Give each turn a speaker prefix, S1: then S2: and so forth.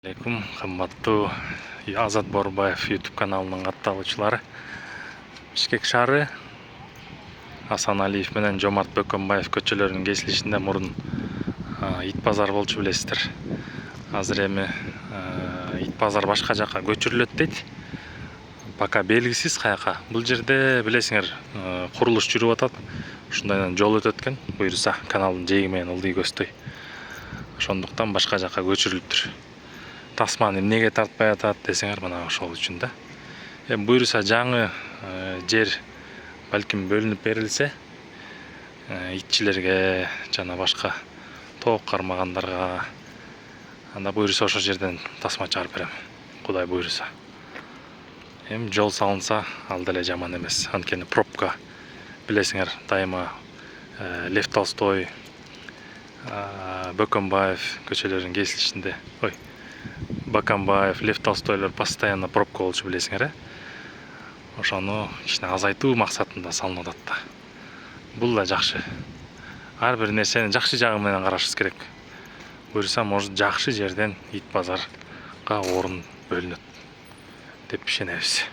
S1: Алейкум, қымбаттуу Азат Борбаев YouTube каналының атталуучулары. Бишкек шаары Асан Алиев менен Жомарт Бөкөнбаев көчөлөрүнүн кесилишинде мурун ит базар болчу билесиздер. Азыр эми ит базар башка жака көчүрүлөт дейт. Пока белгисиз каяка. Бул жерде билесиңер, курулуш жүрүп атат. Ушундайдан жол өтөт экен. Буюрса каналдын жээги менен ылдый көздөй. Ошондуктан башка жака көчүрүлүптүр. Тасманы эмнеге тартпай атат десеңер, мына ошол үчүн да. Эми буюрса жаңы жер балким бөлүнүп берилсе, итчилерге жана башка тоок кармагандарга, анда буюрса ошол жерден тасма чыгарып берем. Кудай буюрса. Эми жол салынса, ал деле жаман эмес. Анткени пробка билесиңер, дайыма Лев Толстой, Бөкөнбаев көчөлөрүнүн кесилишинде, Бакамбаев, Лев Толстойлор постоянно пробка болчу билесиңер. Ошону кичине азайтуу максатында салынып атат да. Бул да жакшы. Ар бир нерсени жакшы жагы менен карашыбыз керек. Буюрса, может, жакшы жерден ит базарга орун бөлүнөт деп ишенебиз.